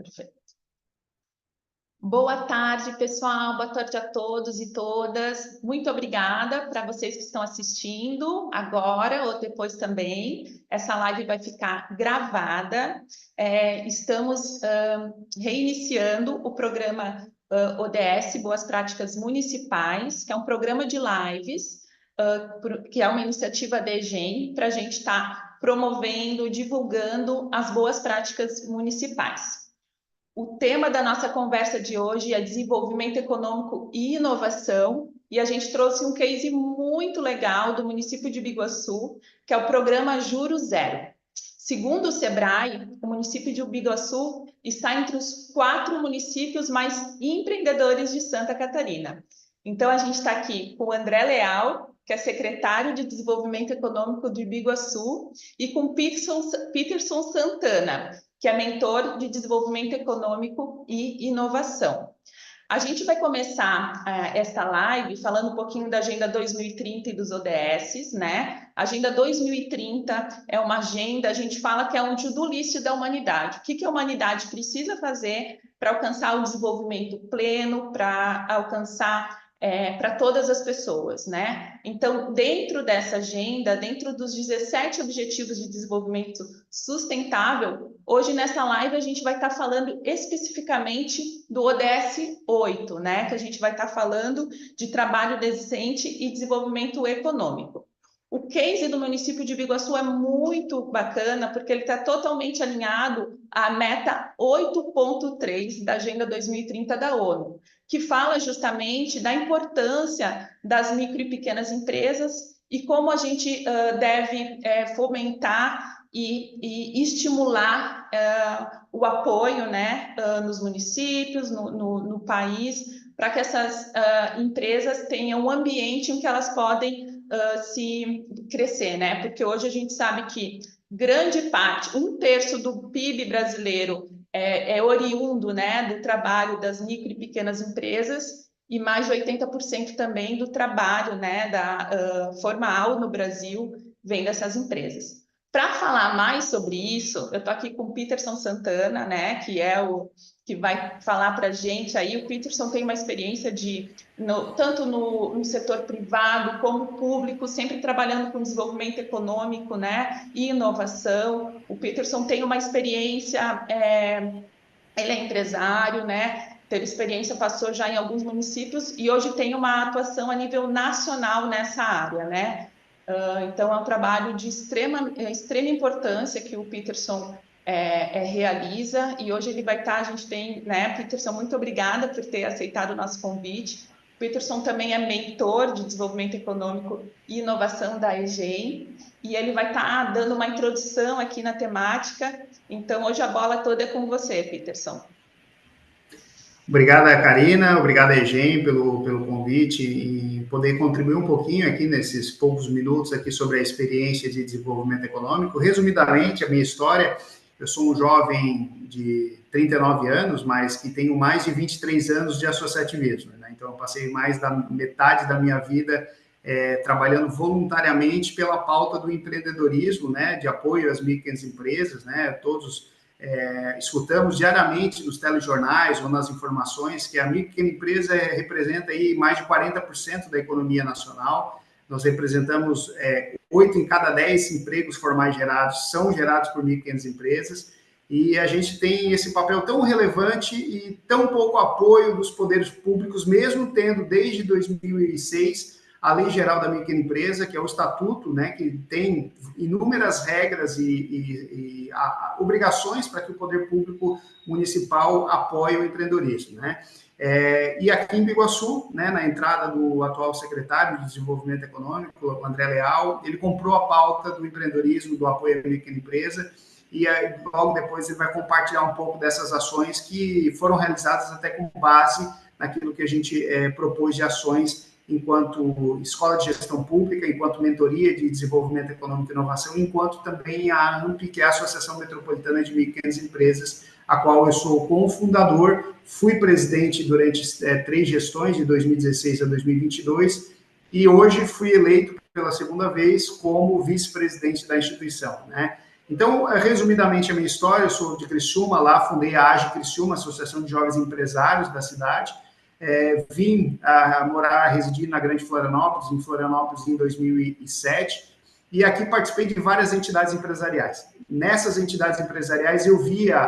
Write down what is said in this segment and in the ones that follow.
Perfeito. Boa tarde, pessoal. Boa tarde a todos e todas. Muito obrigada para vocês que estão assistindo agora ou depois também. Essa live vai ficar gravada. Estamos reiniciando o programa ODS, Boas Práticas Municipais, que é um programa de lives, que é uma iniciativa da EGEM, para a gente estar promovendo, divulgando as boas práticas municipais. O tema da nossa conversa de hoje é desenvolvimento econômico e inovação, e a gente trouxe um case muito legal do município de Biguaçu, que é o programa Juros Zero. Segundo o Sebrae, o município de Biguaçu está entre os 4 municípios mais empreendedores de Santa Catarina. Então, a gente está aqui com o André Leal, que é secretário de Desenvolvimento Econômico de Biguaçu, e com Peterson Santana, que é mentor de desenvolvimento econômico e inovação. A gente vai começar esta live falando um pouquinho da Agenda 2030 e dos ODS, né? A Agenda 2030 é uma agenda, a gente fala que é um to-do list da humanidade. O que a humanidade precisa fazer para alcançar o desenvolvimento pleno, para alcançar para todas as pessoas, né? Então, dentro dessa agenda, dentro dos 17 Objetivos de Desenvolvimento Sustentável, hoje nessa live a gente vai estar falando especificamente do ODS 8, né? Que a gente vai estar falando de trabalho decente e desenvolvimento econômico. O case do município de Biguaçu é muito bacana, porque ele está totalmente alinhado à meta 8.3 da Agenda 2030 da ONU, que fala justamente da importância das micro e pequenas empresas e como a gente deve fomentar e estimular o apoio, né, nos municípios, no país, para que essas empresas tenham um ambiente em que elas podem se crescer, né? Porque hoje a gente sabe que grande parte, 1/3 do PIB brasileiro é oriundo, né, do trabalho das micro e pequenas empresas, e mais de 80% também do trabalho, né, formal no Brasil vem dessas empresas. Para falar mais sobre isso, eu estou aqui com o Peterson Santana, né, que é o que vai falar para a gente aí. O Peterson tem uma experiência tanto no setor privado como público, sempre trabalhando com desenvolvimento econômico, né, e inovação. O Peterson tem uma experiência, ele é empresário, né, teve experiência, passou já em alguns municípios e hoje tem uma atuação a nível nacional nessa área, né. Então, é um trabalho de extrema importância que o Peterson realiza, e hoje ele vai estar, a gente tem, né, Peterson, muito obrigada por ter aceitado o nosso convite. O Peterson também é mentor de desenvolvimento econômico e inovação da EGEM, e ele vai estar dando uma introdução aqui na temática. Então, hoje a bola toda é com você, Peterson. Obrigada, Karina, obrigada, EGEM, pelo convite e poder contribuir um pouquinho aqui nesses poucos minutos aqui sobre a experiência de desenvolvimento econômico. Resumidamente, a minha história: eu sou um jovem de 39 anos, mas que tenho mais de 23 anos de associativismo, né? Então, eu passei mais da metade da minha vida trabalhando voluntariamente pela pauta do empreendedorismo, né, de apoio às micro empresas, né, todos escutamos diariamente nos telejornais ou nas informações que a micro empresa representa aí mais de 40% da economia nacional. Nós representamos 8 em cada 10 empregos formais gerados são gerados por micro empresas, e a gente tem esse papel tão relevante e tão pouco apoio dos poderes públicos, mesmo tendo desde 2006 a Lei Geral da Microempresa, que é o estatuto, né, que tem inúmeras regras e obrigações para que o poder público municipal apoie o empreendedorismo, né? E aqui em Biguaçu, né, na entrada do atual secretário de Desenvolvimento Econômico, o André Leal, ele comprou a pauta do empreendedorismo, do apoio à microempresa, e aí, logo depois ele vai compartilhar um pouco dessas ações que foram realizadas até com base naquilo que a gente propôs de ações enquanto escola de gestão pública, enquanto mentoria de desenvolvimento econômico e inovação, enquanto também a AMP, que é a Associação Metropolitana de Pequenas Empresas, a qual eu sou cofundador, fui presidente durante 3 gestões, de 2016 a 2022, e hoje fui eleito pela segunda vez como vice-presidente da instituição, né? Então, resumidamente, a minha história, eu sou de Criciúma, lá fundei a AGE Criciúma, Associação de Jovens Empresários da cidade. Vim a morar, residir na Grande Florianópolis, em Florianópolis, em 2007, e aqui participei de várias entidades empresariais. Nessas entidades empresariais, eu via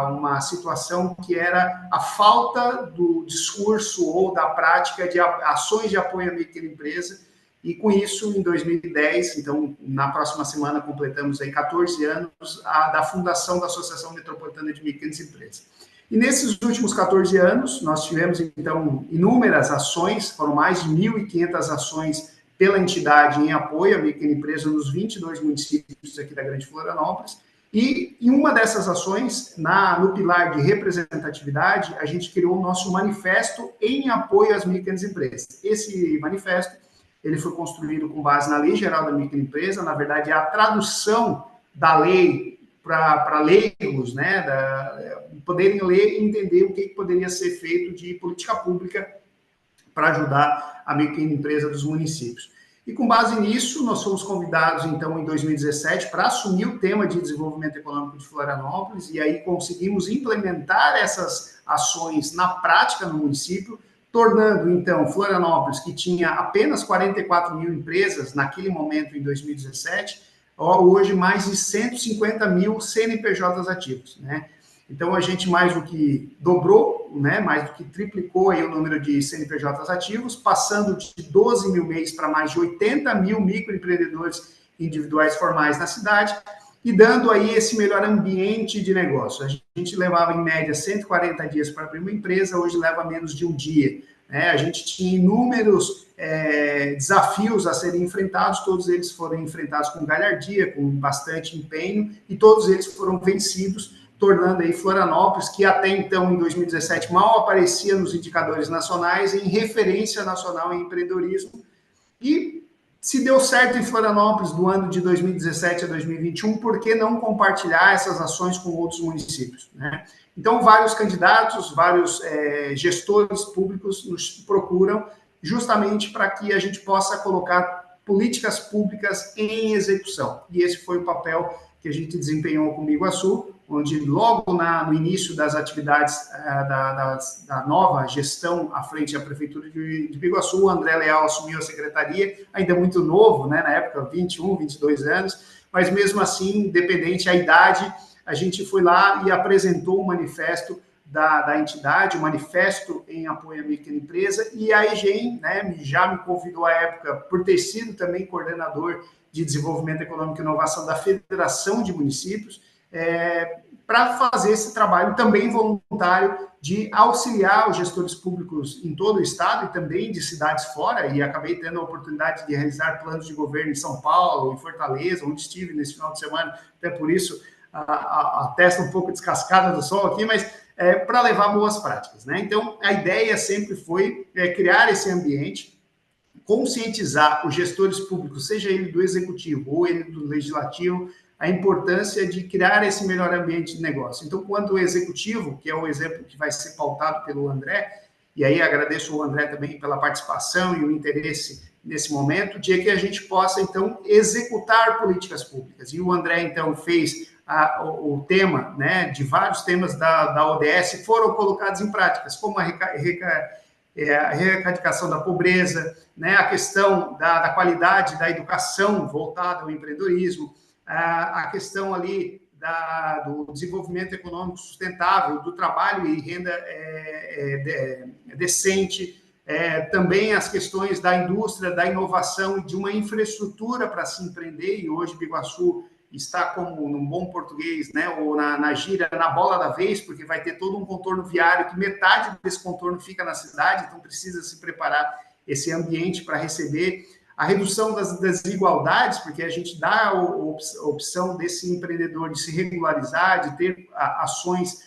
uma situação que era a falta do discurso ou da prática de ações de apoio à microempresa. E com isso, em 2010, então, na próxima semana, completamos aí 14 anos da fundação da Associação Metropolitana de Pequenas Empresas. E nesses últimos 14 anos, nós tivemos, então, inúmeras ações, foram mais de 1.500 ações pela entidade em apoio à pequena empresa nos 22 municípios aqui da Grande Florianópolis. E em uma dessas ações, no pilar de representatividade, a gente criou o nosso manifesto em apoio às pequenas empresas. Esse manifesto, ele foi construído com base na Lei Geral da Microempresa, na verdade, é a tradução da lei para leigos, né, poderem ler e entender o que poderia ser feito de política pública para ajudar a microempresa dos municípios. E com base nisso, nós fomos convidados, então, em 2017, para assumir o tema de desenvolvimento econômico de Florianópolis, e aí conseguimos implementar essas ações na prática no município, tornando, então, Florianópolis, que tinha apenas 44 mil empresas naquele momento, em 2017, hoje mais de 150 mil CNPJs ativos, né? Então, a gente mais do que dobrou, né, mais do que triplicou aí o número de CNPJs ativos, passando de 12 mil MEIs para mais de 80 mil microempreendedores individuais formais na cidade, e dando aí esse melhor ambiente de negócio. A gente levava, em média, 140 dias para abrir uma empresa, hoje leva menos de um dia, né? A gente tinha inúmeros desafios a serem enfrentados, todos eles foram enfrentados com galhardia, com bastante empenho, e todos eles foram vencidos, tornando aí Florianópolis, que até então, em 2017, mal aparecia nos indicadores nacionais, em referência nacional em empreendedorismo. E se deu certo em Florianópolis do ano de 2017 a 2021, por que não compartilhar essas ações com outros municípios, né? Então, vários candidatos, vários gestores públicos nos procuram justamente para que a gente possa colocar políticas públicas em execução. E esse foi o papel que a gente desempenhou com o Biguaçu, onde logo no início das atividades da nova gestão à frente da Prefeitura de Biguaçu, o André Leal assumiu a secretaria, ainda muito novo, né, na época, 21, 22 anos, mas mesmo assim, independente da idade, a gente foi lá e apresentou o manifesto da entidade, o manifesto em apoio à microempresa, e a EGEM, né, já me convidou à época, por ter sido também coordenador de Desenvolvimento Econômico e Inovação da Federação de Municípios, para fazer esse trabalho também voluntário de auxiliar os gestores públicos em todo o estado e também de cidades fora, e acabei tendo a oportunidade de realizar planos de governo em São Paulo, em Fortaleza, onde estive nesse final de semana, até por isso a testa um pouco descascada do sol aqui, mas para levar boas práticas, né? Então, a ideia sempre foi criar esse ambiente, conscientizar os gestores públicos, seja ele do executivo ou ele do legislativo, a importância de criar esse melhor ambiente de negócio. Então, quando o executivo, que é o exemplo que vai ser pautado pelo André, e aí agradeço ao André também pela participação e o interesse nesse momento, de que a gente possa, então, executar políticas públicas. E o André, então, fez o tema, né, de vários temas da ODS foram colocados em práticas, como a erradicação da pobreza, né, a questão da qualidade da educação voltada ao empreendedorismo, a questão ali do desenvolvimento econômico sustentável, do trabalho e renda decente, também as questões da indústria, da inovação e de uma infraestrutura para se empreender, e hoje Biguaçu está como, num bom português, né, ou na gíria, na bola da vez, porque vai ter todo um contorno viário, que metade desse contorno fica na cidade, então precisa se preparar esse ambiente para receber a redução das desigualdades, porque a gente dá a opção desse empreendedor de se regularizar, de ter ações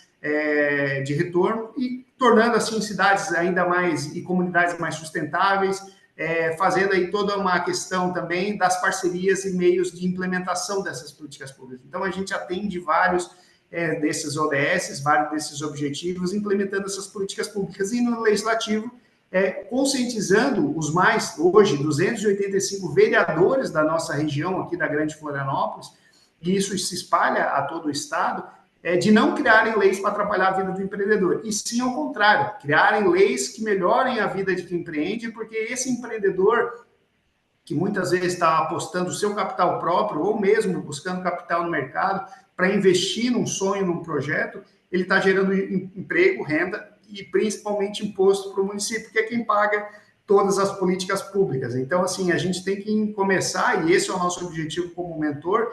de retorno, e tornando assim cidades ainda mais, e comunidades mais sustentáveis, fazendo aí toda uma questão também das parcerias e meios de implementação dessas políticas públicas. Então, a gente atende vários desses ODS, vários desses objetivos, implementando essas políticas públicas, e no legislativo, conscientizando os mais, hoje, 285 vereadores da nossa região, aqui da Grande Florianópolis, e isso se espalha a todo o Estado, de não criarem leis para atrapalhar a vida do empreendedor, e sim ao contrário, criarem leis que melhorem a vida de quem empreende, porque esse empreendedor que muitas vezes está apostando o seu capital próprio, ou mesmo buscando capital no mercado, para investir num sonho, num projeto, ele está gerando emprego, renda e principalmente imposto para o município, que é quem paga todas as políticas públicas. Então, assim, a gente tem que começar, e esse é o nosso objetivo como mentor,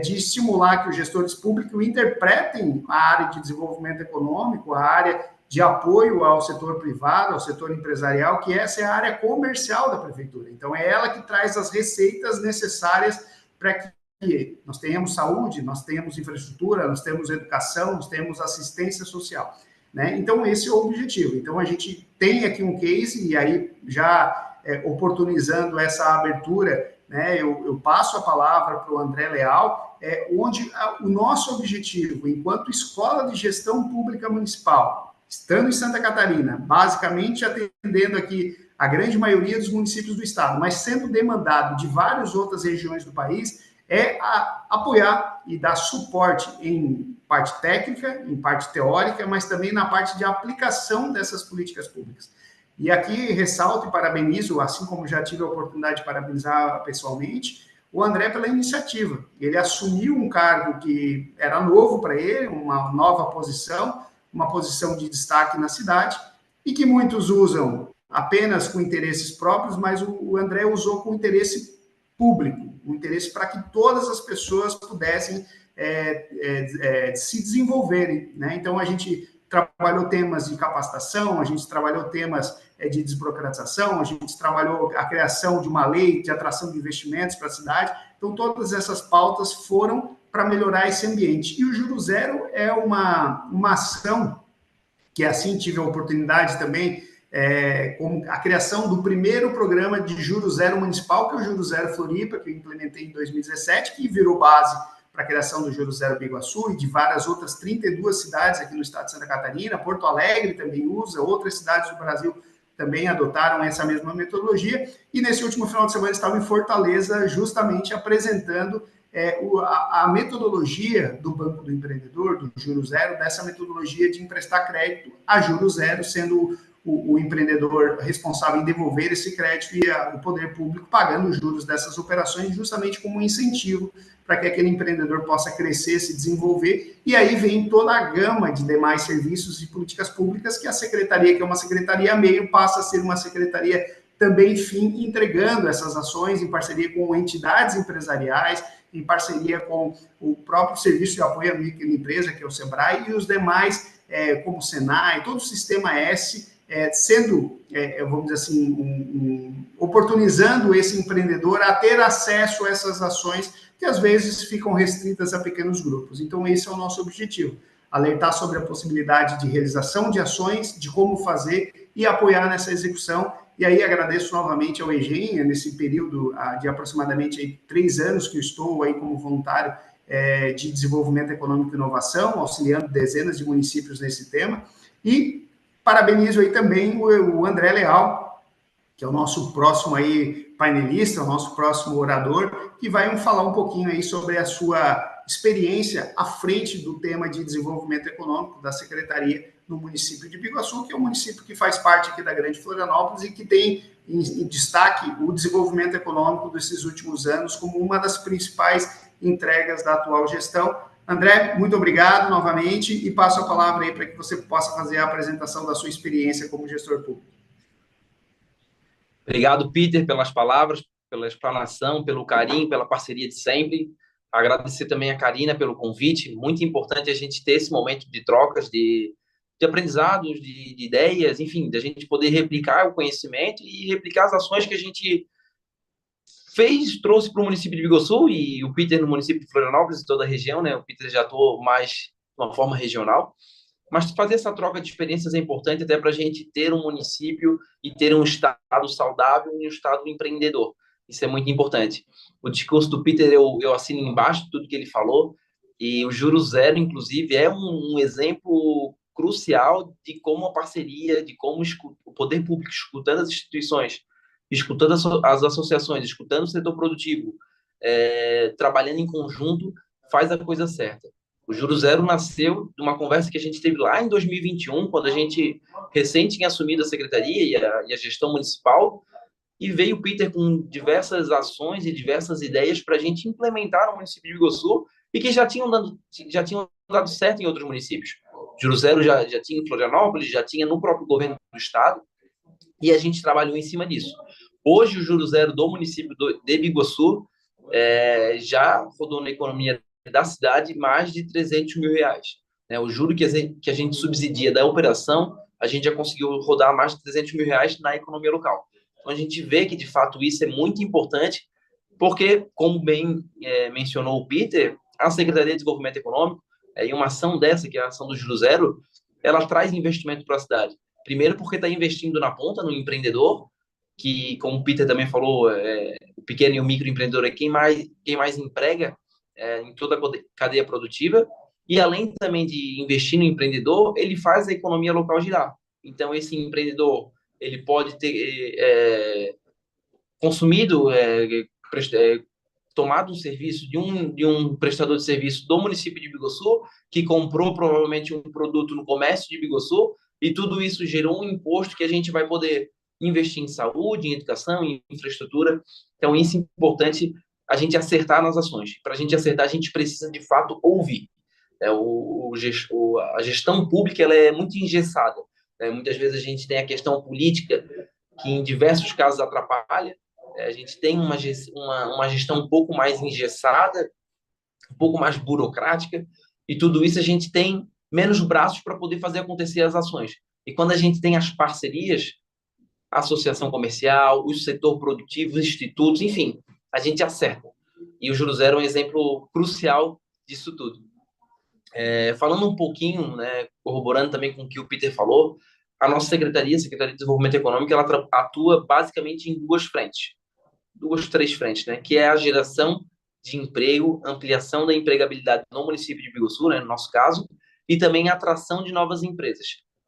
de estimular que os gestores públicos interpretem a área de desenvolvimento econômico, a área de apoio ao setor privado, ao setor empresarial, que essa é a área comercial da prefeitura. Então, é ela que traz as receitas necessárias para que nós tenhamos saúde, nós tenhamos infraestrutura, nós temos educação, nós temos assistência social. Né? Então, esse é o objetivo. Então, a gente tem aqui um case, e aí já oportunizando essa abertura, né, eu passo a palavra para o André Leal, onde o nosso objetivo, enquanto Escola de Gestão Pública Municipal, estando em Santa Catarina, basicamente atendendo aqui a grande maioria dos municípios do estado, mas sendo demandado de várias outras regiões do país, apoiar e dar suporte em parte técnica, em parte teórica, mas também na parte de aplicação dessas políticas públicas. E aqui ressalto e parabenizo, assim como já tive a oportunidade de parabenizar pessoalmente, o André pela iniciativa. Ele assumiu um cargo que era novo para ele, uma nova posição, uma posição de destaque na cidade, e que muitos usam apenas com interesses próprios, mas o André usou com interesse público, um interesse para que todas as pessoas pudessem se desenvolverem. Né? Então, a gente trabalhou temas de capacitação, a gente trabalhou temas de desburocratização, a gente trabalhou a criação de uma lei de atração de investimentos para a cidade. Então, todas essas pautas foram para melhorar esse ambiente. E o Juro Zero é uma ação que, assim, tive a oportunidade também, com a criação do primeiro programa de Juro Zero municipal, que é o Juro Zero Floripa, que eu implementei em 2017, que virou base para a criação do Juro Zero Biguaçu e de várias outras 32 cidades aqui no estado de Santa Catarina. Porto Alegre também usa, outras cidades do Brasil também adotaram essa mesma metodologia. E nesse último final de semana estava em Fortaleza justamente apresentando a metodologia do Banco do Empreendedor, do Juro Zero, dessa metodologia de emprestar crédito a Juro Zero, sendo o empreendedor responsável em devolver esse crédito e o poder público pagando os juros dessas operações justamente como um incentivo para que aquele empreendedor possa crescer, se desenvolver, e aí vem toda a gama de demais serviços e políticas públicas que a secretaria, que é uma secretaria meio, passa a ser uma secretaria também, enfim, entregando essas ações em parceria com entidades empresariais, em parceria com o próprio Serviço de Apoio à Microempresa, que é o SEBRAE, e os demais, como o SENAI, todo o Sistema S, sendo, vamos dizer assim, oportunizando esse empreendedor a ter acesso a essas ações que às vezes ficam restritas a pequenos grupos. Então, esse é o nosso objetivo, alertar sobre a possibilidade de realização de ações, de como fazer e apoiar nessa execução. E aí agradeço novamente ao EGEM, nesse período de aproximadamente 3 anos que eu estou aí como voluntário de desenvolvimento econômico e inovação, auxiliando dezenas de municípios nesse tema. E parabenizo aí também o André Leal, que é o nosso próximo aí painelista, o nosso próximo orador, que vai falar um pouquinho aí sobre a sua experiência à frente do tema de desenvolvimento econômico da Secretaria no município de Biguaçu, que é um município que faz parte aqui da Grande Florianópolis e que tem em destaque o desenvolvimento econômico desses últimos anos como uma das principais entregas da atual gestão. André, muito obrigado novamente e passo a palavra aí para que você possa fazer a apresentação da sua experiência como gestor público. Obrigado, Peter, pelas palavras, pela explanação, pelo carinho, pela parceria de sempre. Agradecer também a Karina pelo convite. Muito importante a gente ter esse momento de trocas, de aprendizados, de ideias, enfim, da gente poder replicar o conhecimento e replicar as ações que a gente fez, trouxe para o município de Biguaçu e o Peter no município de Florianópolis e toda a região, né? O Peter já atuou mais de uma forma regional. Mas fazer essa troca de experiências é importante até para a gente ter um município e ter um estado saudável e um estado empreendedor. Isso é muito importante. O discurso do Peter, eu assino embaixo de tudo que ele falou, e o Juro Zero, inclusive, é um exemplo crucial de como a parceria, de como o poder público, escutando as instituições, escutando as associações, escutando o setor produtivo, trabalhando em conjunto, faz a coisa certa. O Juro Zero nasceu de uma conversa que a gente teve lá em 2021, quando a gente recém tinha assumido a secretaria e a gestão municipal, e veio o Peter com diversas ações e diversas ideias para a gente implementar no município de Biguaçu e que já tinham dado certo em outros municípios. Juro Zero já tinha em Florianópolis, já tinha no próprio governo do estado, e a gente trabalhou em cima disso. Hoje, o Juro Zero do município de Biguaçu já rodou na economia da cidade mais de R$ 300 mil. Né? O juro que a gente subsidia da operação, a gente já conseguiu rodar mais de R$ 300 mil na economia local. Então, a gente vê que, de fato, isso é muito importante, porque, como bem mencionou o Peter, a Secretaria de Desenvolvimento Econômico, e uma ação dessa, que é a ação do Juro Zero, ela traz investimento para a cidade. Primeiro, porque está investindo na ponta, no empreendedor, que, como o Peter também falou, o pequeno e o microempreendedor é quem mais emprega em toda a cadeia produtiva, e além também de investir no empreendedor, ele faz a economia local girar. Então, esse empreendedor, ele pode ter consumido, tomado um serviço de um prestador de serviço do município de Biguaçu, que comprou provavelmente um produto no comércio de Biguaçu, e tudo isso gerou um imposto que a gente vai poder investir em saúde, em educação, em infraestrutura. Então, isso é importante a gente acertar nas ações. Para a gente acertar, a gente precisa, de fato, ouvir. A gestão pública ela é muito engessada. Muitas vezes a gente tem a questão política, que em diversos casos atrapalha. A gente tem uma gestão um pouco mais engessada, um pouco mais burocrática, e tudo isso a gente tem menos braços para poder fazer acontecer as ações. E quando a gente tem as parcerias, a associação comercial, o setor produtivo, os institutos, enfim, a gente acerta. E o Juro Zero é um exemplo crucial disso tudo. Falando um pouquinho, corroborando também com o que o Peter falou, a nossa Secretaria de Desenvolvimento Econômico, ela atua basicamente em duas, três frentes, que é a geração de emprego, ampliação da empregabilidade no município de Biguaçu, no nosso caso, e também a atração de novas empresas.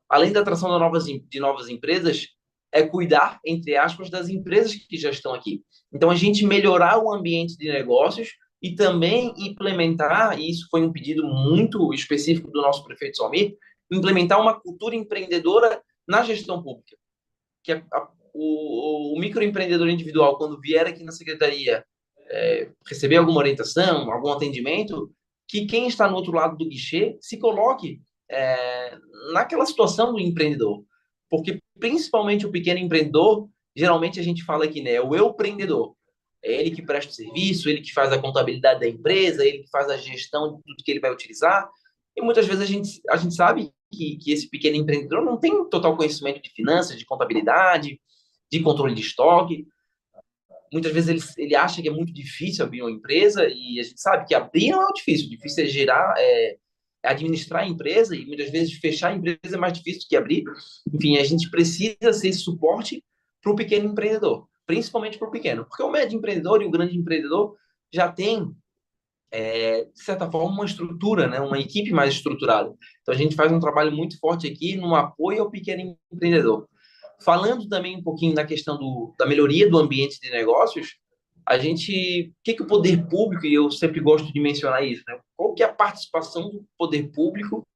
Além da atração de novas empresas, é cuidar, entre aspas, das empresas que já estão aqui. Então, a gente melhorar o ambiente de negócios e também implementar, e isso foi um pedido muito específico do nosso prefeito Salmir, implementar uma cultura empreendedora na gestão pública. Que o microempreendedor individual, quando vier aqui na secretaria receber alguma orientação, algum atendimento, que quem está no outro lado do guichê se coloque naquela situação do empreendedor. Porque, principalmente o pequeno empreendedor, geralmente a gente fala aqui, é o empreendedor. É ele que presta o serviço, ele que faz a contabilidade da empresa, ele que faz a gestão de tudo que ele vai utilizar. E muitas vezes a gente sabe que esse pequeno empreendedor não tem total conhecimento de finanças, de contabilidade, de controle de estoque. Muitas vezes ele acha que é muito difícil abrir uma empresa, e a gente sabe que abrir não é difícil. O difícil é gerar, administrar a empresa, e muitas vezes fechar a empresa é mais difícil do que abrir. Enfim, a gente precisa ser esse suporte para o pequeno empreendedor, principalmente para o pequeno, porque o médio empreendedor e o grande empreendedor já tem, de certa forma, uma estrutura, uma equipe mais estruturada. Então, a gente faz um trabalho muito forte aqui no apoio ao pequeno empreendedor. Falando também um pouquinho da questão da melhoria do ambiente de negócios, o que o poder público, e eu sempre gosto de mencionar isso, qual que é a participação do poder público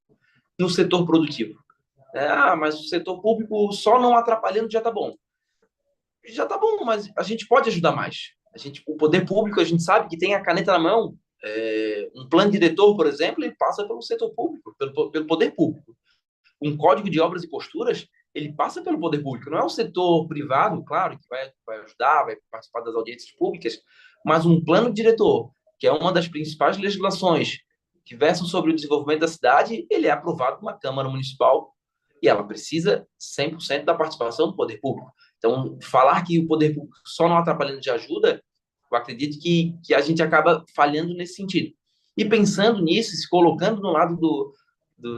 no setor produtivo? Mas o setor público só não atrapalhando já está bom. Já está bom, mas a gente pode ajudar mais. O poder público, a gente sabe que tem a caneta na mão. Um plano diretor, por exemplo, ele passa pelo setor público, pelo poder público. Um código de obras e posturas, ele passa pelo poder público. Não é o setor privado, claro, que vai ajudar, vai participar das audiências públicas, mas um plano diretor, que é uma das principais legislações que versam sobre o desenvolvimento da cidade, ele é aprovado na Câmara Municipal e ela precisa 100% da participação do poder público. Então, falar que o poder público só não atrapalhando de ajuda, eu acredito que a gente acaba falhando nesse sentido. E pensando nisso, se colocando no lado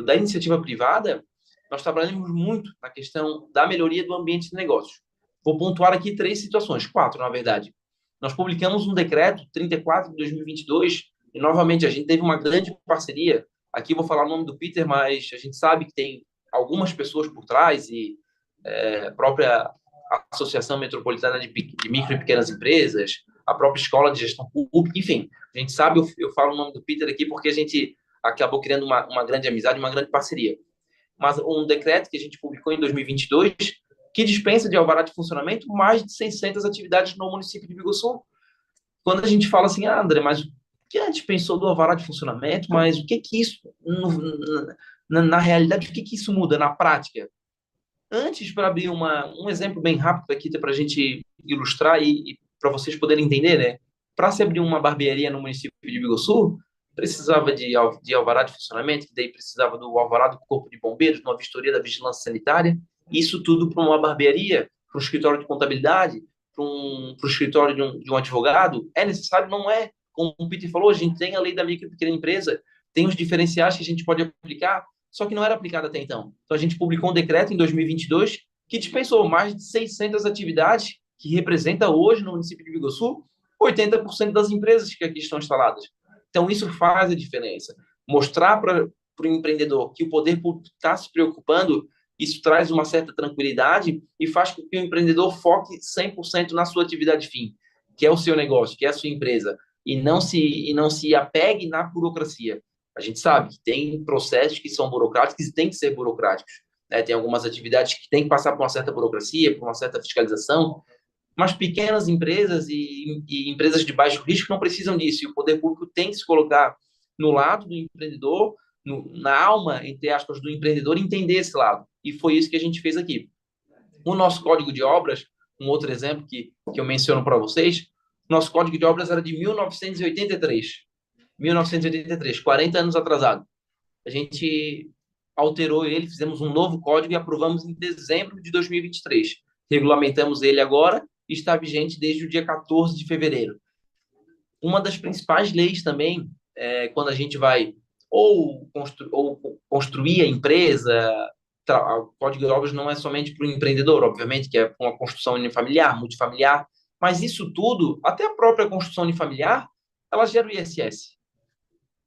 da iniciativa privada, nós trabalhamos muito na questão da melhoria do ambiente de negócios. Vou pontuar aqui 3 situações, 4, na verdade. Nós publicamos um decreto 34 de 2022 e, novamente, a gente teve uma grande parceria. Aqui vou falar o nome do Peter, mas a gente sabe que tem algumas pessoas por trás e a própria Associação Metropolitana de Micro e Pequenas Empresas, a própria escola de gestão pública, enfim, a gente sabe, eu falo o nome do Peter aqui porque a gente acabou criando uma grande amizade, uma grande parceria. Mas um decreto que a gente publicou em 2022 que dispensa de alvará de funcionamento mais de 600 atividades no município de Biguaçu. Quando a gente fala assim, André, mas o que a gente pensou do alvará de funcionamento, mas o que isso, na realidade, o que isso muda na prática? Antes, para abrir um exemplo bem rápido aqui para a gente ilustrar e para vocês poderem entender, né? Para se abrir uma barbearia no município de Biguaçu, precisava de alvará de funcionamento, que daí precisava do alvará do Corpo de Bombeiros, de uma vistoria da Vigilância Sanitária, isso tudo para uma barbearia, para um escritório de contabilidade, para o escritório de um advogado, é necessário? Não é. Como o Peter falou, a gente tem a lei da micro e pequena empresa, tem os diferenciais que a gente pode aplicar, só que não era aplicado até então. Então, a gente publicou um decreto em 2022 que dispensou mais de 600 atividades, que representa hoje, no município de Biguaçu, 80% das empresas que aqui estão instaladas. Então, isso faz a diferença. Mostrar para o empreendedor que o poder público está se preocupando, isso traz uma certa tranquilidade e faz com que o empreendedor foque 100% na sua atividade fim, que é o seu negócio, que é a sua empresa, e não se apegue na burocracia. A gente sabe que tem processos que são burocráticos e têm que ser burocráticos, né? Tem algumas atividades que têm que passar por uma certa burocracia, por uma certa fiscalização, mas pequenas empresas e empresas de baixo risco não precisam disso. E o poder público tem que se colocar no lado do empreendedor, na alma, entre aspas, do empreendedor, e entender esse lado. E foi isso que a gente fez aqui. O nosso código de obras, um outro exemplo que eu menciono para vocês, nosso código de obras era de 1983. 1983, 40 anos atrasado. A gente alterou ele, fizemos um novo código e aprovamos em dezembro de 2023. Regulamentamos ele agora e está vigente desde o dia 14 de fevereiro. Uma das principais leis também, quando a gente vai ou construir a empresa, o Código de Obras não é somente para o empreendedor, obviamente, que é uma construção unifamiliar, multifamiliar, mas isso tudo, até a própria construção unifamiliar, ela gera o ISS.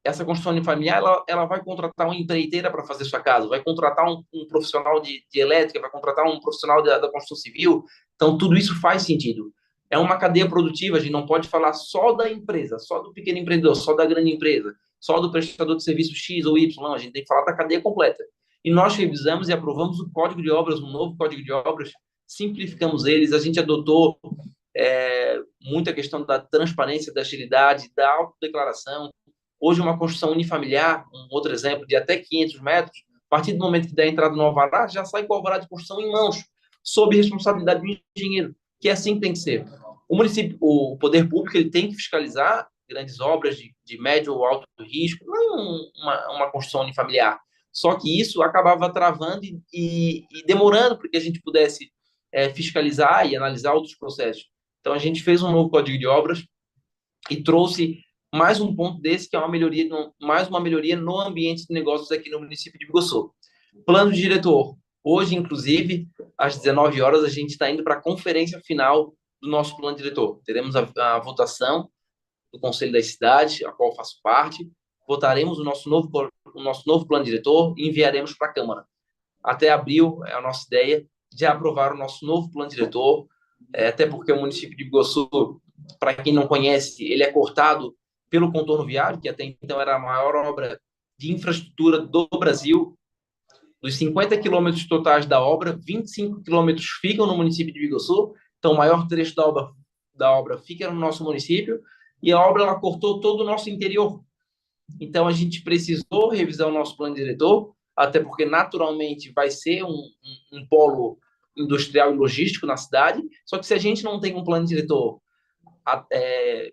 Essa construção unifamiliar, ela vai contratar uma empreiteira para fazer sua casa, vai contratar um profissional de elétrica, vai contratar um profissional da construção civil. Então, tudo isso faz sentido. É uma cadeia produtiva, a gente não pode falar só da empresa, só do pequeno empreendedor, só da grande empresa, só do prestador de serviço X ou Y, não, a gente tem que falar da cadeia completa. E nós revisamos e aprovamos o Código de Obras, um novo Código de Obras, simplificamos eles, a gente adotou muita questão da transparência, da agilidade, da autodeclaração. Hoje, uma construção unifamiliar, um outro exemplo, de até 500 metros, a partir do momento que der a entrada no alvará, já sai com o alvará de construção em mãos, sob responsabilidade do engenheiro, que é assim que tem que ser. O município, o poder público, ele tem que fiscalizar grandes obras de médio ou alto risco, não uma construção unifamiliar. Só que isso acabava travando e demorando para que a gente pudesse fiscalizar e analisar outros processos. Então, a gente fez um novo Código de Obras e trouxe mais um ponto desse, que é mais uma melhoria no ambiente de negócios aqui no município de Biguaçu. Plano de diretor. Hoje, inclusive, às 19 horas, a gente está indo para a conferência final do nosso plano diretor. Teremos a votação do Conselho das Cidades, a qual eu faço parte. Votaremos o nosso novo plano diretor e enviaremos para a Câmara. Até abril, é a nossa ideia de aprovar o nosso novo plano diretor, até porque o município de Biguaçu, para quem não conhece, ele é cortado pelo contorno viário, que até então era a maior obra de infraestrutura do Brasil. Dos 50 quilômetros totais da obra, 25 quilômetros ficam no município de Biguaçu, então o maior trecho da obra fica no nosso município, e a obra ela cortou todo o nosso interior. Então a gente precisou revisar o nosso plano diretor, até porque naturalmente vai ser um polo industrial e logístico na cidade, só que se a gente não tem um plano diretor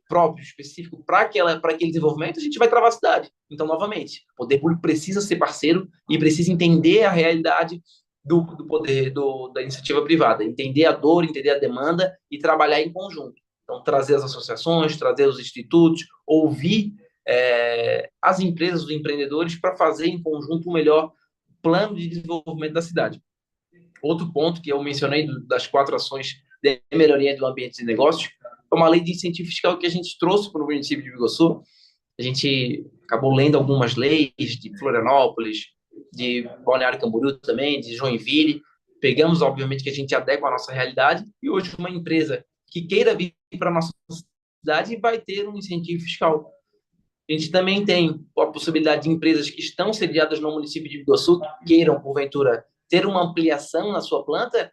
próprio, específico para aquele desenvolvimento, a gente vai travar a cidade. Então, novamente, o poder público precisa ser parceiro e precisa entender a realidade do poder da iniciativa privada, entender a dor, entender a demanda e trabalhar em conjunto. Então, trazer as associações, trazer os institutos, ouvir as empresas, os empreendedores, para fazer em conjunto o melhor plano de desenvolvimento da cidade. Outro ponto que eu mencionei das 4 ações de melhoria do ambiente de negócios é uma lei de incentivo fiscal que a gente trouxe para o município de Biguaçu. A gente acabou lendo algumas leis de Florianópolis, de Balneário Camboriú também, de Joinville. Pegamos, obviamente, que a gente adequa à nossa realidade e hoje uma empresa que queira vir para a nossa cidade vai ter um incentivo fiscal. A gente também tem a possibilidade de empresas que estão sediadas no município de Biguaçu, que queiram, porventura, ter uma ampliação na sua planta,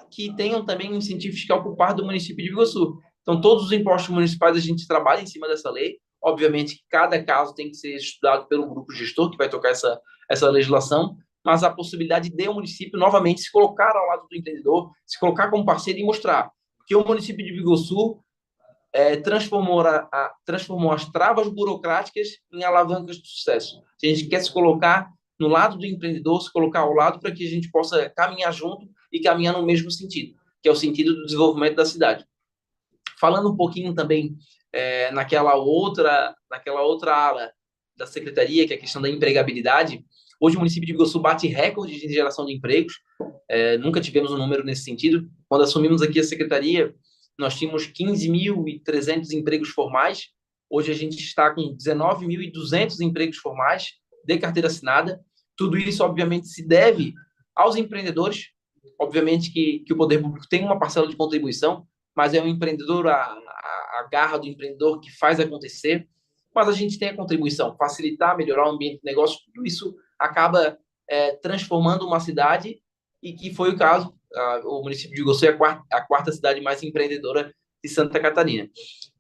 que tenham também um incentivo fiscal por parte do município de Biguaçu. Então, todos os impostos municipais a gente trabalha em cima dessa lei. Obviamente que cada caso tem que ser estudado pelo grupo gestor que vai tocar essa legislação, mas a possibilidade de o município novamente se colocar ao lado do empreendedor, se colocar como parceiro e mostrar que o município de Biguaçu transformou as travas burocráticas em alavancas de sucesso. A gente quer se colocar no lado do empreendedor, se colocar ao lado para que a gente possa caminhar junto e caminhar no mesmo sentido, que é o sentido do desenvolvimento da cidade. Falando um pouquinho também naquela outra ala da secretaria, que é a questão da empregabilidade, hoje o município de Biguaçu bate recorde de geração de empregos, nunca tivemos um número nesse sentido. Quando assumimos aqui a secretaria, nós tínhamos 15.300 empregos formais, hoje a gente está com 19.200 empregos formais de carteira assinada. Tudo isso, obviamente, se deve aos empreendedores, obviamente que o poder público tem uma parcela de contribuição, mas é o empreendedor, a garra do empreendedor que faz acontecer, mas a gente tem a contribuição, facilitar, melhorar o ambiente de negócio, tudo isso acaba transformando uma cidade, e que foi o caso, o município de Iguaçu é a quarta cidade mais empreendedora de Santa Catarina.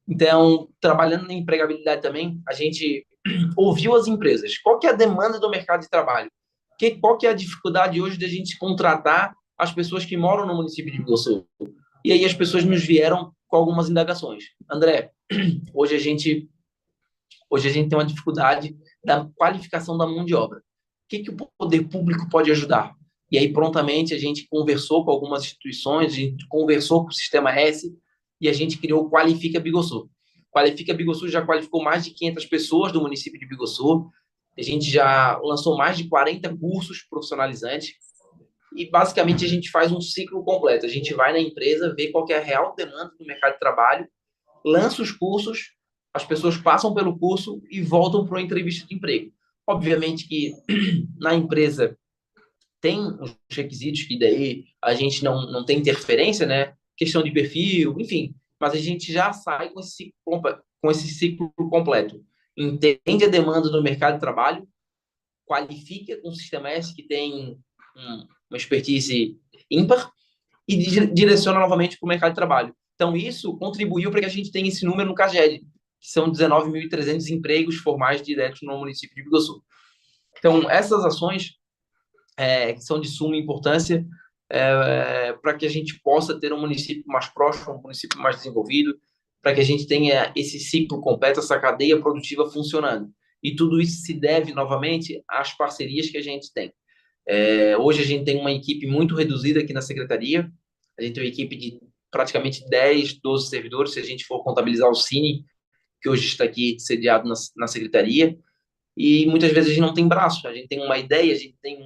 Então, trabalhando na empregabilidade também, a gente ouviu as empresas. Qual que é a demanda do mercado de trabalho? Qual que é a dificuldade hoje de a gente contratar as pessoas que moram no município de Iguaçu? E aí as pessoas nos vieram com algumas indagações. André, hoje a gente tem uma dificuldade da qualificação da mão de obra. O que o poder público pode ajudar? E aí, prontamente, a gente conversou com algumas instituições, a gente conversou com o Sistema S e a gente criou o Qualifica Biguaçu. Qualifica Biguaçu já qualificou mais de 500 pessoas do município de Biguaçu. A gente já lançou mais de 40 cursos profissionalizantes. E, basicamente, a gente faz um ciclo completo. A gente vai na empresa, vê qual que é a real demanda do mercado de trabalho, lança os cursos, as pessoas passam pelo curso e voltam para uma entrevista de emprego. Obviamente que na empresa tem os requisitos que daí a gente não tem interferência, né? Questão de perfil, enfim, mas a gente já sai com esse ciclo completo. Entende a demanda do mercado de trabalho, qualifica com o Sistema S, que tem uma expertise ímpar, e direciona novamente para o mercado de trabalho. Então, isso contribuiu para que a gente tenha esse número no CAGED, que são 19.300 empregos formais diretos no município de Biguaçu. Então, essas ações que são de suma importância para que a gente possa ter um município mais próximo, um município mais desenvolvido, para que a gente tenha esse ciclo completo, essa cadeia produtiva funcionando. E tudo isso se deve, novamente, às parcerias que a gente tem. Hoje a gente tem uma equipe muito reduzida aqui na secretaria, a gente tem uma equipe de praticamente 10, 12 servidores, se a gente for contabilizar o Cine, que hoje está aqui sediado na secretaria, e muitas vezes a gente não tem braço, a gente tem uma ideia, a gente tem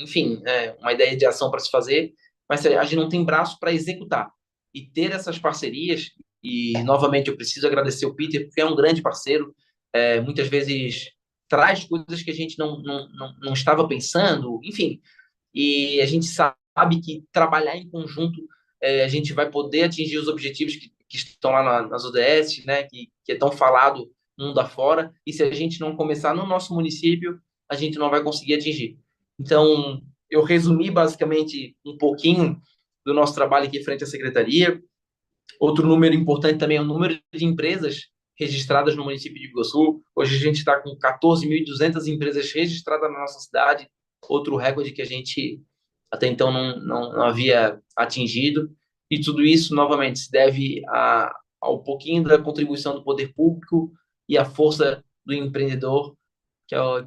enfim, uma ideia de ação para se fazer, mas a gente não tem braço para executar. E ter essas parcerias, e novamente eu preciso agradecer o Peter, porque é um grande parceiro, muitas vezes traz coisas que a gente não estava pensando, enfim, e a gente sabe que trabalhar em conjunto, a gente vai poder atingir os objetivos que estão lá nas ODS, né, que é tão falado mundo afora, e se a gente não começar no nosso município, a gente não vai conseguir atingir. Então, eu resumi basicamente um pouquinho do nosso trabalho aqui frente à secretaria. Outro número importante também é o número de empresas registradas no município de Biguaçu. Hoje a gente está com 14.200 empresas registradas na nossa cidade, outro recorde que a gente até então não havia atingido. E tudo isso, novamente, se deve ao pouquinho da contribuição do poder público e à força do empreendedor,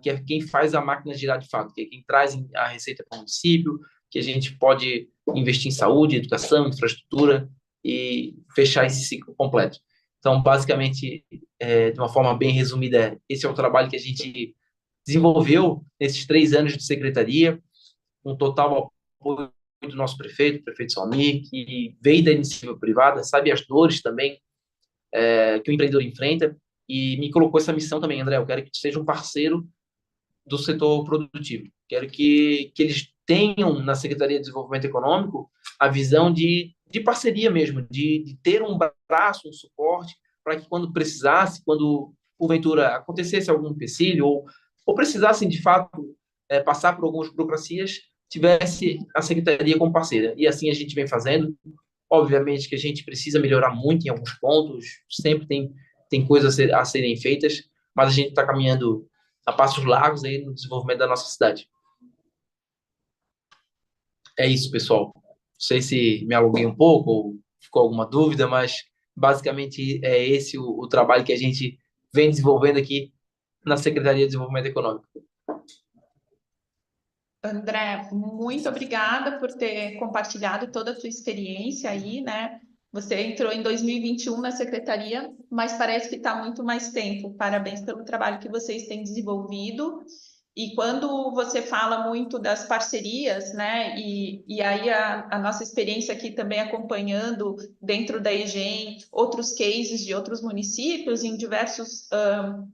que é quem faz a máquina girar de fato, que é quem traz a receita para o município, que a gente pode investir em saúde, educação, infraestrutura e fechar esse ciclo completo. Então, basicamente, de uma forma bem resumida, esse é o trabalho que a gente desenvolveu nesses 3 anos de secretaria, com total apoio do nosso prefeito, o prefeito Salmi, que veio da iniciativa privada, sabe as dores também que o empreendedor enfrenta, e me colocou essa missão também, André. Eu quero que tu seja um parceiro do setor produtivo. Quero que eles tenham na Secretaria de Desenvolvimento Econômico a visão de de parceria mesmo, de ter um braço, um suporte, para que quando precisasse, quando porventura acontecesse algum empecilho, ou precisassem de fato passar por algumas burocracias, tivesse a secretaria como parceira. E assim a gente vem fazendo. Obviamente que a gente precisa melhorar muito em alguns pontos, sempre tem coisas a serem feitas, mas a gente está caminhando a passos largos aí no desenvolvimento da nossa cidade. É isso, pessoal. Não sei se me alonguei um pouco ou ficou alguma dúvida, mas basicamente é esse o trabalho que a gente vem desenvolvendo aqui na Secretaria de Desenvolvimento Econômico. André, muito obrigada por ter compartilhado toda a tua experiência aí, né? Você entrou em 2021 na secretaria, mas parece que está muito mais tempo. Parabéns pelo trabalho que vocês têm desenvolvido. E quando você fala muito das parcerias, né? E aí a nossa experiência aqui também acompanhando dentro da EGEM outros cases de outros municípios em diversos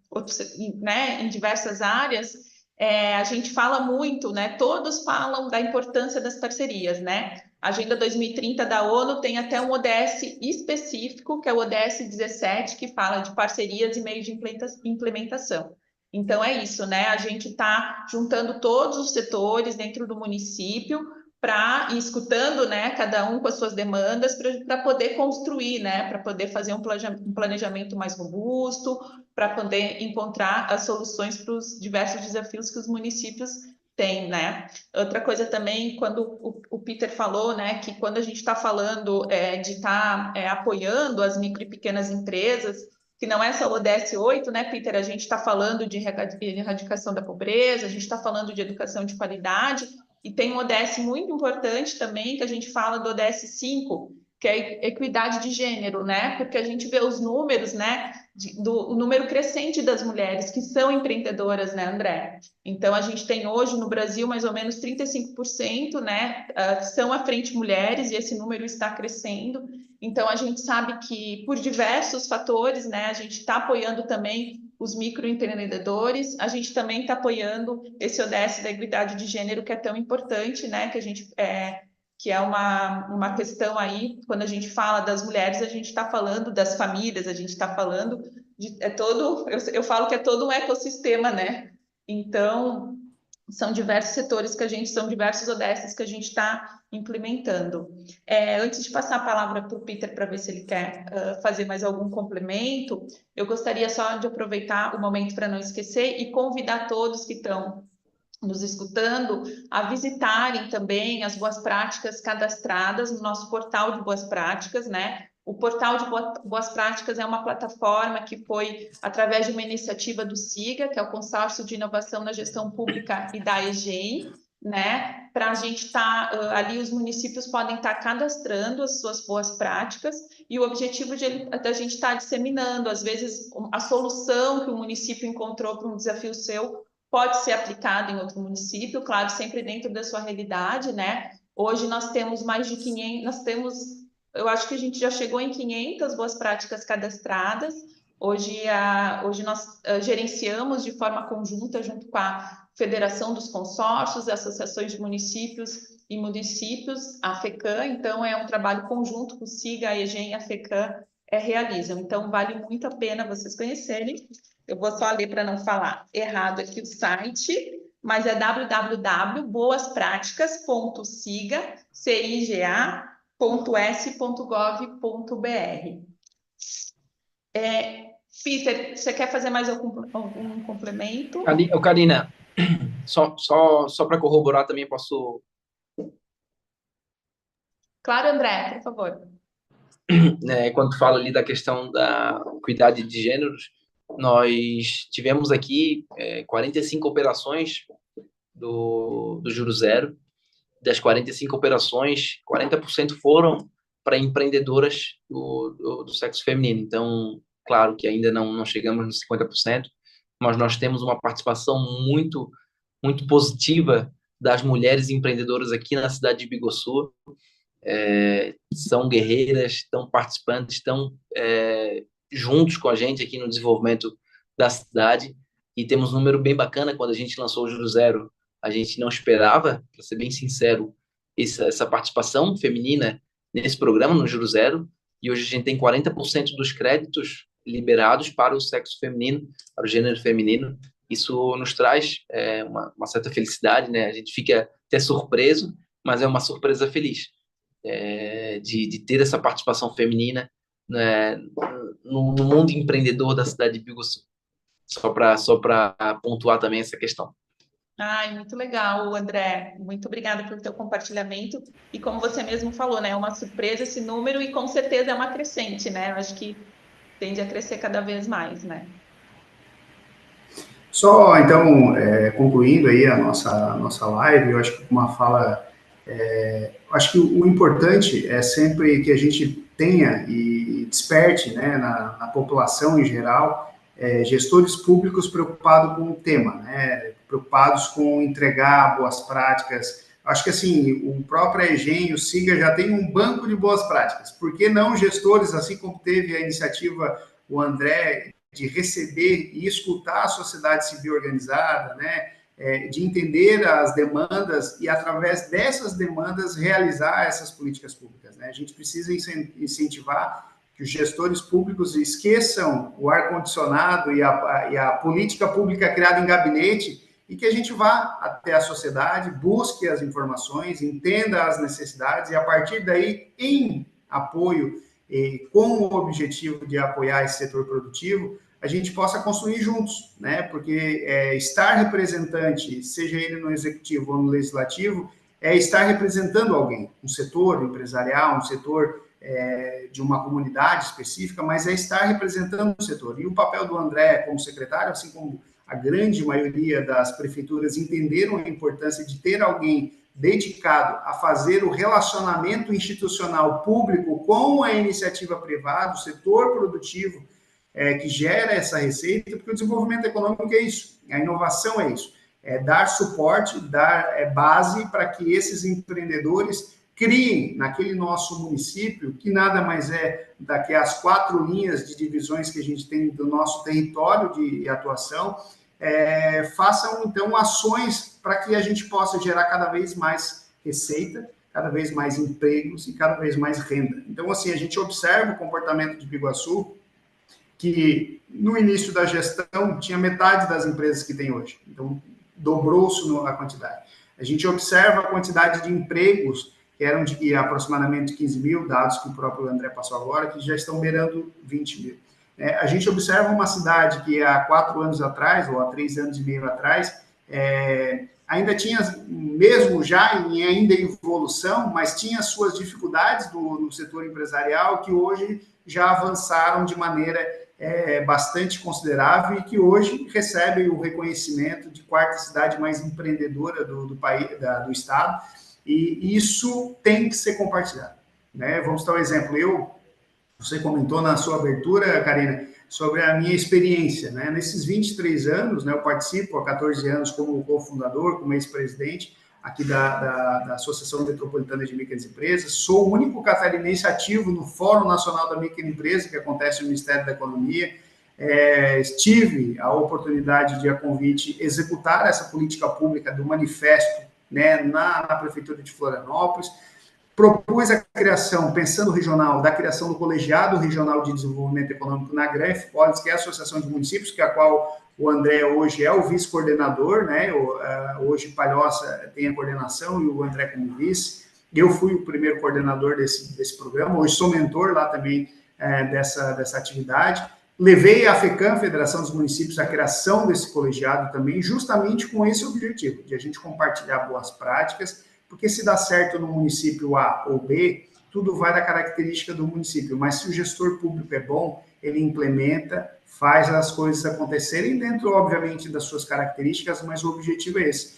outros, né? Em diversas áreas. A gente fala muito, né? Todos falam da importância das parcerias, né? A Agenda 2030 da ONU tem até um ODS específico, que é o ODS 17, que fala de parcerias e meios de implementação. Então é isso, né? A gente está juntando todos os setores dentro do município para ir escutando, né? Cada um com as suas demandas para poder construir, né? Para poder fazer um planejamento mais robusto, para poder encontrar as soluções para os diversos desafios que os municípios têm, né? Outra coisa também, quando o Peter falou, né, que quando a gente está falando de estar apoiando as micro e pequenas empresas, que não é só o ODS 8, né, Peter? A gente está falando de erradicação da pobreza, a gente está falando de educação de qualidade, e tem um ODS muito importante também, que a gente fala do ODS 5, que é equidade de gênero, né? Porque a gente vê os números, né? O número crescente das mulheres que são empreendedoras, né, André? Então, a gente tem hoje no Brasil mais ou menos 35%, né? São à frente mulheres, e esse número está crescendo. Então, a gente sabe que por diversos fatores, né? A gente está apoiando também os microempreendedores, a gente também está apoiando esse ODS da equidade de gênero, que é tão importante, né? Que a gente que é uma questão aí, quando a gente fala das mulheres, a gente está falando das famílias, a gente está falando de eu falo que é todo um ecossistema, né? Então, são diversos setores são diversos ODSs que a gente está implementando. Antes de passar a palavra para o Peter para ver se ele quer fazer mais algum complemento, eu gostaria só de aproveitar o momento para não esquecer e convidar todos que estão nos escutando a visitarem também as boas práticas cadastradas no nosso portal de boas práticas, né? O portal de boas práticas é uma plataforma que foi através de uma iniciativa do SIGA, que é o Consórcio de Inovação na Gestão Pública, e da EGEM, né? Para a gente estar ali, os municípios podem estar cadastrando as suas boas práticas, e o objetivo da gente estar disseminando, às vezes, a solução que o município encontrou para um desafio seu pode ser aplicado em outro município, claro, sempre dentro da sua realidade, né? Hoje nós temos mais de 500, eu acho que a gente já chegou em 500 boas práticas cadastradas. Hoje nós gerenciamos de forma conjunta, junto com a Federação dos Consórcios, Associações de Municípios e Municípios, a FECAM, então é um trabalho conjunto que o SIGA, a EGEM e a FECAM realizam. Então, vale muito a pena vocês conhecerem. Eu vou só ler para não falar errado aqui o site, mas é www.boaspraticas.siga.gov.br. Peter, você quer fazer mais algum complemento? Karina, só para corroborar também, posso... Claro, André, por favor. Quando tu fala ali da questão da equidade de gêneros, nós tivemos aqui 45 operações do Juro Zero. Das 45 operações, 40% foram para empreendedoras do sexo feminino. Então, claro que ainda não chegamos nos 50%, mas nós temos uma participação muito, muito positiva das mulheres empreendedoras aqui na cidade de Biguaçu. São guerreiras, estão participantes, estão juntos com a gente aqui no desenvolvimento da cidade, e temos um número bem bacana. Quando a gente lançou o Juro Zero, a gente não esperava, para ser bem sincero, essa participação feminina nesse programa, no Juro Zero, e hoje a gente tem 40% dos créditos liberados para o sexo feminino, para o gênero feminino. Isso nos traz uma certa felicidade, né? A gente fica até surpreso, mas é uma surpresa feliz de ter essa participação feminina, né, no mundo empreendedor da cidade de Biguaçu. Só para pontuar também essa questão. Ai, muito legal, André. Muito obrigada pelo teu compartilhamento. E como você mesmo falou, né? É uma surpresa esse número e com certeza é uma crescente, né? Eu acho que tende a crescer cada vez mais, né? Só, então, concluindo aí a nossa live, eu acho que uma fala, acho que o importante é sempre que a gente tenha e desperte, né, na população em geral, gestores públicos preocupados com o tema, né, preocupados com entregar boas práticas. Acho que, assim, o próprio EGEM, o SIGA já tem um banco de boas práticas. Por que não gestores, assim como teve a iniciativa, o André, de receber e escutar a sociedade civil organizada, né, de entender as demandas e, através dessas demandas, realizar essas políticas públicas, né? A gente precisa incentivar que os gestores públicos esqueçam o ar-condicionado e a política pública criada em gabinete e que a gente vá até a sociedade, busque as informações, entenda as necessidades e, a partir daí, em apoio com o objetivo de apoiar esse setor produtivo, a gente possa construir juntos, né? Porque estar representante, seja ele no executivo ou no legislativo, é estar representando alguém, um setor empresarial, um setor de uma comunidade específica, mas é estar representando o setor. E o papel do André como secretário, assim como a grande maioria das prefeituras entenderam a importância de ter alguém dedicado a fazer o relacionamento institucional público com a iniciativa privada, o setor produtivo, que gera essa receita, porque o desenvolvimento econômico é isso, a inovação é isso, é dar suporte, dar base para que esses empreendedores criem naquele nosso município, que nada mais é daqui às 4 linhas de divisões que a gente tem do nosso território de atuação, façam, então, ações para que a gente possa gerar cada vez mais receita, cada vez mais empregos e cada vez mais renda. Então, assim, a gente observa o comportamento de Biguaçu, que no início da gestão tinha metade das empresas que tem hoje. Então, dobrou-se a quantidade. A gente observa a quantidade de empregos, que eram de aproximadamente 15 mil, dados que o próprio André passou agora, que já estão beirando 20 mil. A gente observa uma cidade que há 4 anos atrás, ou há 3 anos e meio atrás, ainda tinha, mesmo já ainda em evolução, mas tinha suas dificuldades no setor empresarial, que hoje já avançaram de maneira bastante considerável e que hoje recebem o reconhecimento de 4ª cidade mais empreendedora do país, do estado, e isso tem que ser compartilhado, né? Vamos dar um exemplo. Você comentou na sua abertura, Karina, sobre a minha experiência, né? Nesses 23 anos, né, eu participo há 14 anos como cofundador, como ex-presidente aqui da Associação Metropolitana de Microempresas e Empresas, sou o único catarinense ativo no Fórum Nacional da Microempresa, que acontece no Ministério da Economia. Tive a oportunidade de, a convite, executar essa política pública do manifesto, né, na Prefeitura de Florianópolis. Propus a criação, pensando regional, da criação do Colegiado Regional de Desenvolvimento Econômico na GRANFPOLIS, que é a Associação de Municípios, que é a qual o André hoje é o vice-coordenador, né? Hoje Palhoça tem a coordenação e o André como vice. Eu fui o primeiro coordenador desse programa, hoje sou mentor lá também dessa atividade. Levei a FECAM, Federação dos Municípios, à criação desse colegiado também, justamente com esse objetivo, de a gente compartilhar boas práticas, porque se dá certo no município A ou B, tudo vai da característica do município, mas se o gestor público é bom, ele implementa, faz as coisas acontecerem dentro, obviamente, das suas características, mas o objetivo é esse.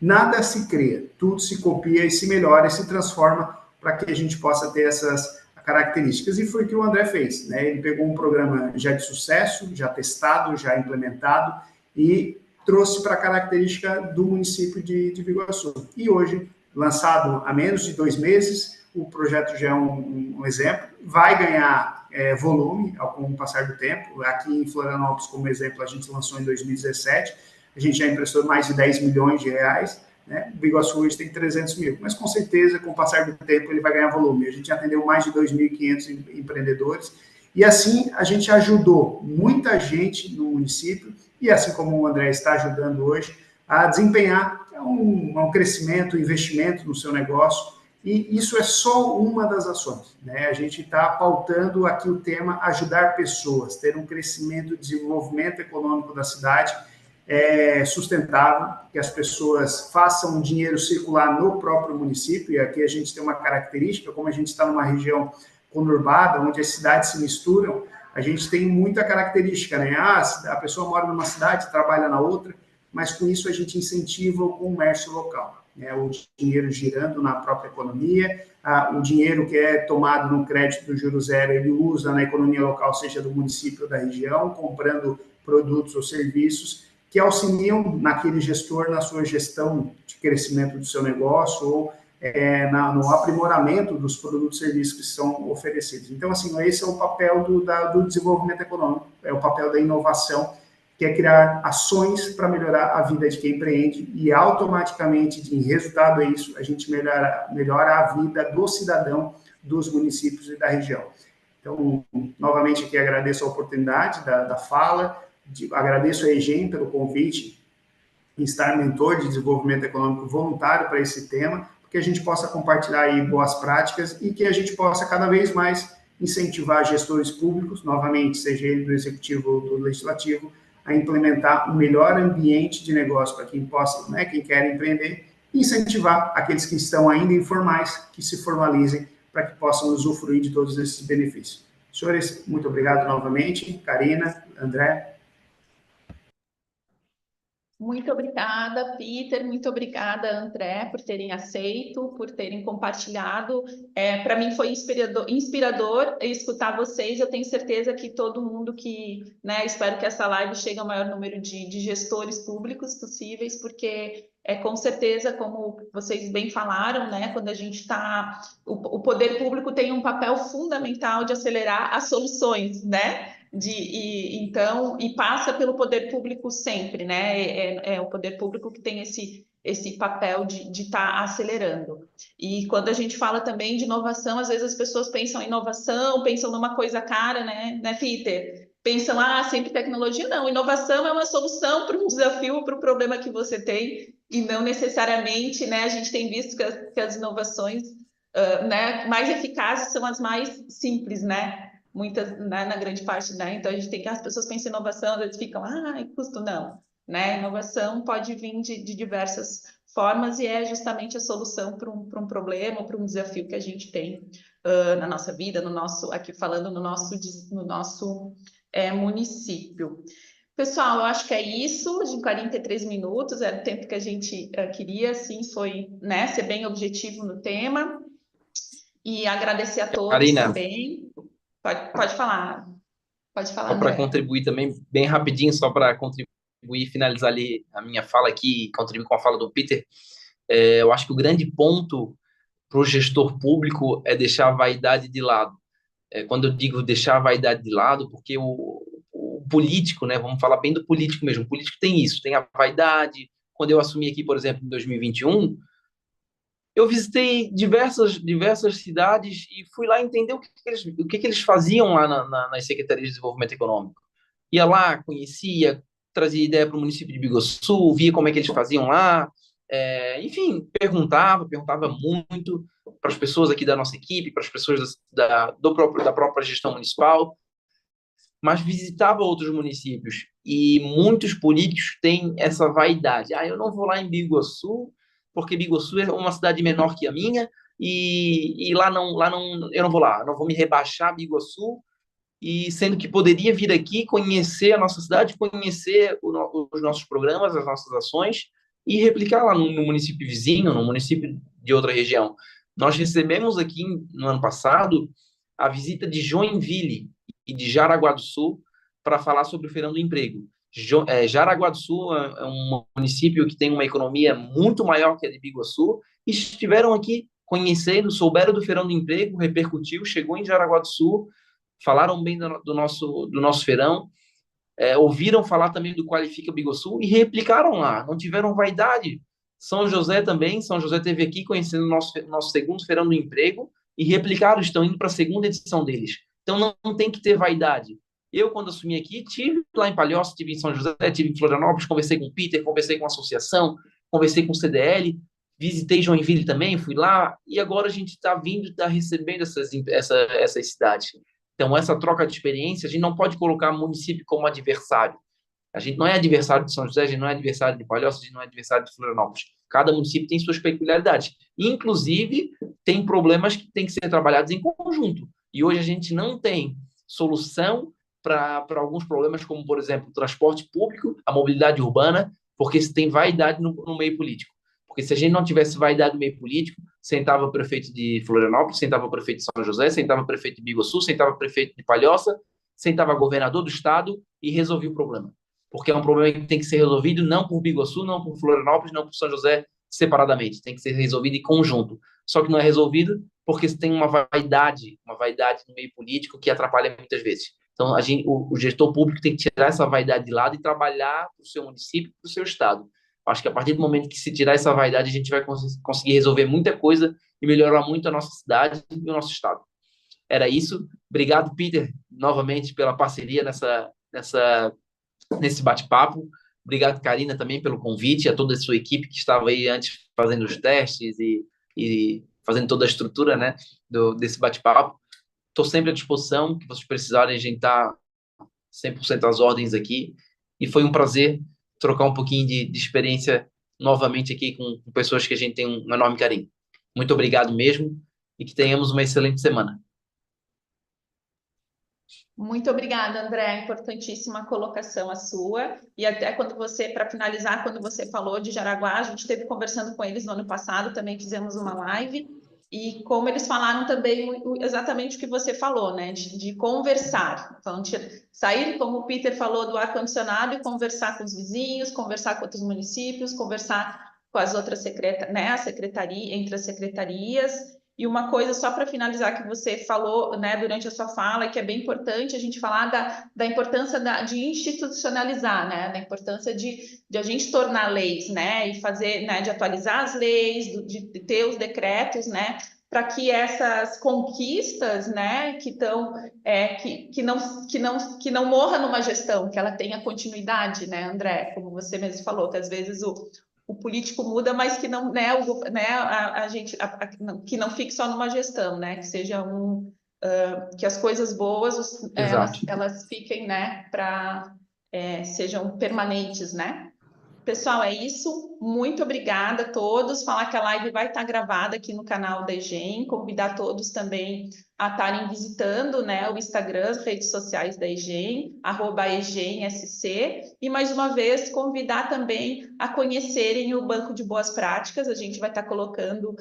Nada se cria, tudo se copia e se melhora e se transforma para que a gente possa ter essas características, e foi o que o André fez, né? Ele pegou um programa já de sucesso, já testado, já implementado, e trouxe para a característica do município de Biguaçu. E hoje, lançado há menos de 2 meses, o projeto já é um exemplo, vai ganhar volume com o passar do tempo. Aqui em Florianópolis, como exemplo, a gente lançou em 2017, a gente já emprestou mais de 10 milhões de reais, né? O Biguaçu hoje tem 300 mil, mas com certeza, com o passar do tempo, ele vai ganhar volume. A gente atendeu mais de 2.500 empreendedores, e assim a gente ajudou muita gente no município, e assim como o André está ajudando hoje, a desempenhar um crescimento, um investimento no seu negócio, e isso é só uma das ações, né? A gente está pautando aqui o tema ajudar pessoas, ter um crescimento e desenvolvimento econômico da cidade sustentável, que as pessoas façam o dinheiro circular no próprio município, e aqui a gente tem uma característica, como a gente está numa região conurbada, onde as cidades se misturam, a gente tem muita característica, né? A pessoa mora numa cidade, trabalha na outra, mas com isso a gente incentiva o comércio local, né? O dinheiro girando na própria economia, o dinheiro que é tomado no crédito do juro zero, ele usa na economia local, seja do município ou da região, comprando produtos ou serviços que auxiliam naquele gestor na sua gestão de crescimento do seu negócio ou no aprimoramento dos produtos e serviços que são oferecidos. Então, assim, esse é o papel do desenvolvimento econômico, é o papel da inovação, que é criar ações para melhorar a vida de quem empreende e automaticamente, em resultado a isso, a gente melhora a vida do cidadão, dos municípios e da região. Então, novamente aqui agradeço a oportunidade da fala, agradeço a EGEM pelo convite em estar mentor de desenvolvimento econômico voluntário para esse tema, que a gente possa compartilhar aí boas práticas e que a gente possa cada vez mais incentivar gestores públicos, novamente, seja ele do executivo ou do legislativo, a implementar um melhor ambiente de negócio para quem possa, né, quem quer empreender, e incentivar aqueles que estão ainda informais que se formalizem para que possam usufruir de todos esses benefícios. Senhores, muito obrigado novamente. Karina, André. Muito obrigada, Peter, muito obrigada, André, por terem aceito, por terem compartilhado. Para mim foi inspirador escutar vocês. Eu tenho certeza que todo mundo que, né, espero que essa live chegue ao maior número de gestores públicos possíveis, porque com certeza, como vocês bem falaram, né, quando a gente está... O poder público tem um papel fundamental de acelerar as soluções, né? Então, passa pelo poder público sempre, né? É o poder público que tem esse papel de estar acelerando. E quando a gente fala também de inovação, às vezes as pessoas pensam em inovação, pensam numa coisa cara, né, Peter? Pensam, sempre tecnologia. Não, inovação é uma solução para um desafio, para o problema que você tem, e não necessariamente, né? A gente tem visto que as inovações né, mais eficazes são as mais simples, né? Muitas, né, na grande parte, né? Então a gente tem que as pessoas pensam em inovação, eles ficam, custo não, né? Inovação pode vir de diversas formas e é justamente a solução para um problema, para um desafio que a gente tem na nossa vida, aqui falando no nosso município. Pessoal, eu acho que é isso, de 43 minutos, era o tempo que a gente queria, assim, foi, né, ser bem objetivo no tema, e agradecer a todos Karina, também. Pode falar, só para André. contribuir também, bem rapidinho, só para contribuir e finalizar ali a minha fala aqui, e contribuir com a fala do Peter, eu acho que o grande ponto para o gestor público é deixar a vaidade de lado. Quando eu digo deixar a vaidade de lado, porque o político, né, vamos falar bem do político mesmo, o político tem isso, tem a vaidade. Quando eu assumi aqui, por exemplo, em 2021, eu visitei diversas cidades e fui lá entender o que eles faziam lá nas secretarias de desenvolvimento econômico. Ia lá, conhecia, trazia ideia para o município de Biguaçu, via como é que eles faziam lá, enfim, perguntava muito para as pessoas aqui da nossa equipe, para as pessoas da própria gestão municipal, mas visitava outros municípios e muitos políticos têm essa vaidade. Eu não vou lá em Biguaçu, porque Biguaçu é uma cidade menor que a minha e lá não, eu não vou lá, não vou me rebaixar a Biguaçu, e sendo que poderia vir aqui conhecer a nossa cidade, conhecer os nossos programas, as nossas ações e replicar lá no município vizinho, no município de outra região. Nós recebemos aqui no ano passado a visita de Joinville e de Jaraguá do Sul para falar sobre o Feirão do Emprego. Jaraguá do Sul é um município que tem uma economia muito maior que a de Biguaçu e estiveram aqui conhecendo, souberam do Feirão do Emprego, repercutiu, chegou em Jaraguá do Sul, falaram bem do nosso feirão, ouviram falar também do Qualifica Biguaçu e replicaram lá, não tiveram vaidade, São José também, São José esteve aqui conhecendo o nosso segundo feirão do emprego e replicaram, estão indo para a segunda edição deles. Então não tem que ter vaidade. Eu, quando assumi aqui, tive lá em Palhoça, tive em São José, tive em Florianópolis, conversei com o Peter, conversei com a associação, conversei com o CDL, visitei Joinville também, fui lá, e agora a gente está vindo, está recebendo essas cidades. Então, essa troca de experiência, a gente não pode colocar o município como adversário. A gente não é adversário de São José, a gente não é adversário de Palhoça, a gente não é adversário de Florianópolis. Cada município tem suas peculiaridades. Inclusive, tem problemas que têm que ser trabalhados em conjunto. E hoje a gente não tem solução para alguns problemas, como, por exemplo, o transporte público, a mobilidade urbana, porque se tem vaidade no meio político. Porque se a gente não tivesse vaidade no meio político, sentava o prefeito de Florianópolis, sentava o prefeito de São José, sentava o prefeito de Biguaçu, sentava o prefeito de Palhoça, sentava governador do estado e resolvia o problema. Porque é um problema que tem que ser resolvido não por Biguaçu, não por Florianópolis, não por São José separadamente. Tem que ser resolvido em conjunto. Só que não é resolvido porque tem uma vaidade no meio político que atrapalha muitas vezes. Então, o gestor público tem que tirar essa vaidade de lado e trabalhar para o seu município, para o seu estado. Acho que a partir do momento que se tirar essa vaidade, a gente vai conseguir resolver muita coisa e melhorar muito a nossa cidade e o nosso estado. Era isso. Obrigado, Peter, novamente pela parceria nesse bate-papo. Obrigado, Karina, também pelo convite, a toda a sua equipe que estava aí antes fazendo os testes e fazendo toda a estrutura, né, desse bate-papo. Estou sempre à disposição, que vocês precisarem, a gente está 100% às ordens aqui. E foi um prazer trocar um pouquinho de experiência novamente aqui com pessoas que a gente tem um enorme carinho. Muito obrigado mesmo e que tenhamos uma excelente semana. Muito obrigada, André. Importantíssima colocação a sua. E até quando para finalizar, quando você falou de Jaraguá, a gente esteve conversando com eles no ano passado, também fizemos uma live. E como eles falaram também exatamente o que você falou, né? De conversar. Então, sair, como o Peter falou, do ar-condicionado e conversar com os vizinhos, conversar com outros municípios, conversar com as outras entre as secretarias. E uma coisa, só para finalizar, que você falou, né, durante a sua fala, que é bem importante a gente falar da importância de institucionalizar, né, da importância de a gente tornar leis, né, e fazer, né, de atualizar as leis, de ter os decretos, né, para que essas conquistas, né, que não morra numa gestão, que ela tenha continuidade, né, André, como você mesmo falou, que às vezes o político muda, mas que não, né, que não fique só numa gestão, né, que seja que as coisas boas elas fiquem, né, sejam permanentes, né? Pessoal, é isso. Muito obrigada a todos. Falar que a live vai estar gravada aqui no canal da EGEM. Convidar todos também a estarem visitando, né, o Instagram, as redes sociais da EGEM, @EGEMSC. E, mais uma vez, convidar também a conhecerem o Banco de Boas Práticas. A gente vai estar colocando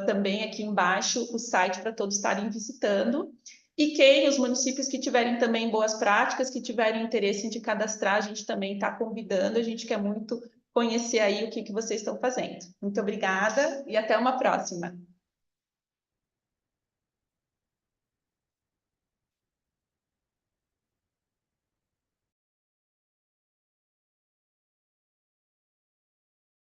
também aqui embaixo o site para todos estarem visitando. E os municípios que tiverem também boas práticas, que tiverem interesse de cadastrar, a gente também está convidando, a gente quer muito conhecer aí o que vocês estão fazendo. Muito obrigada e até uma próxima.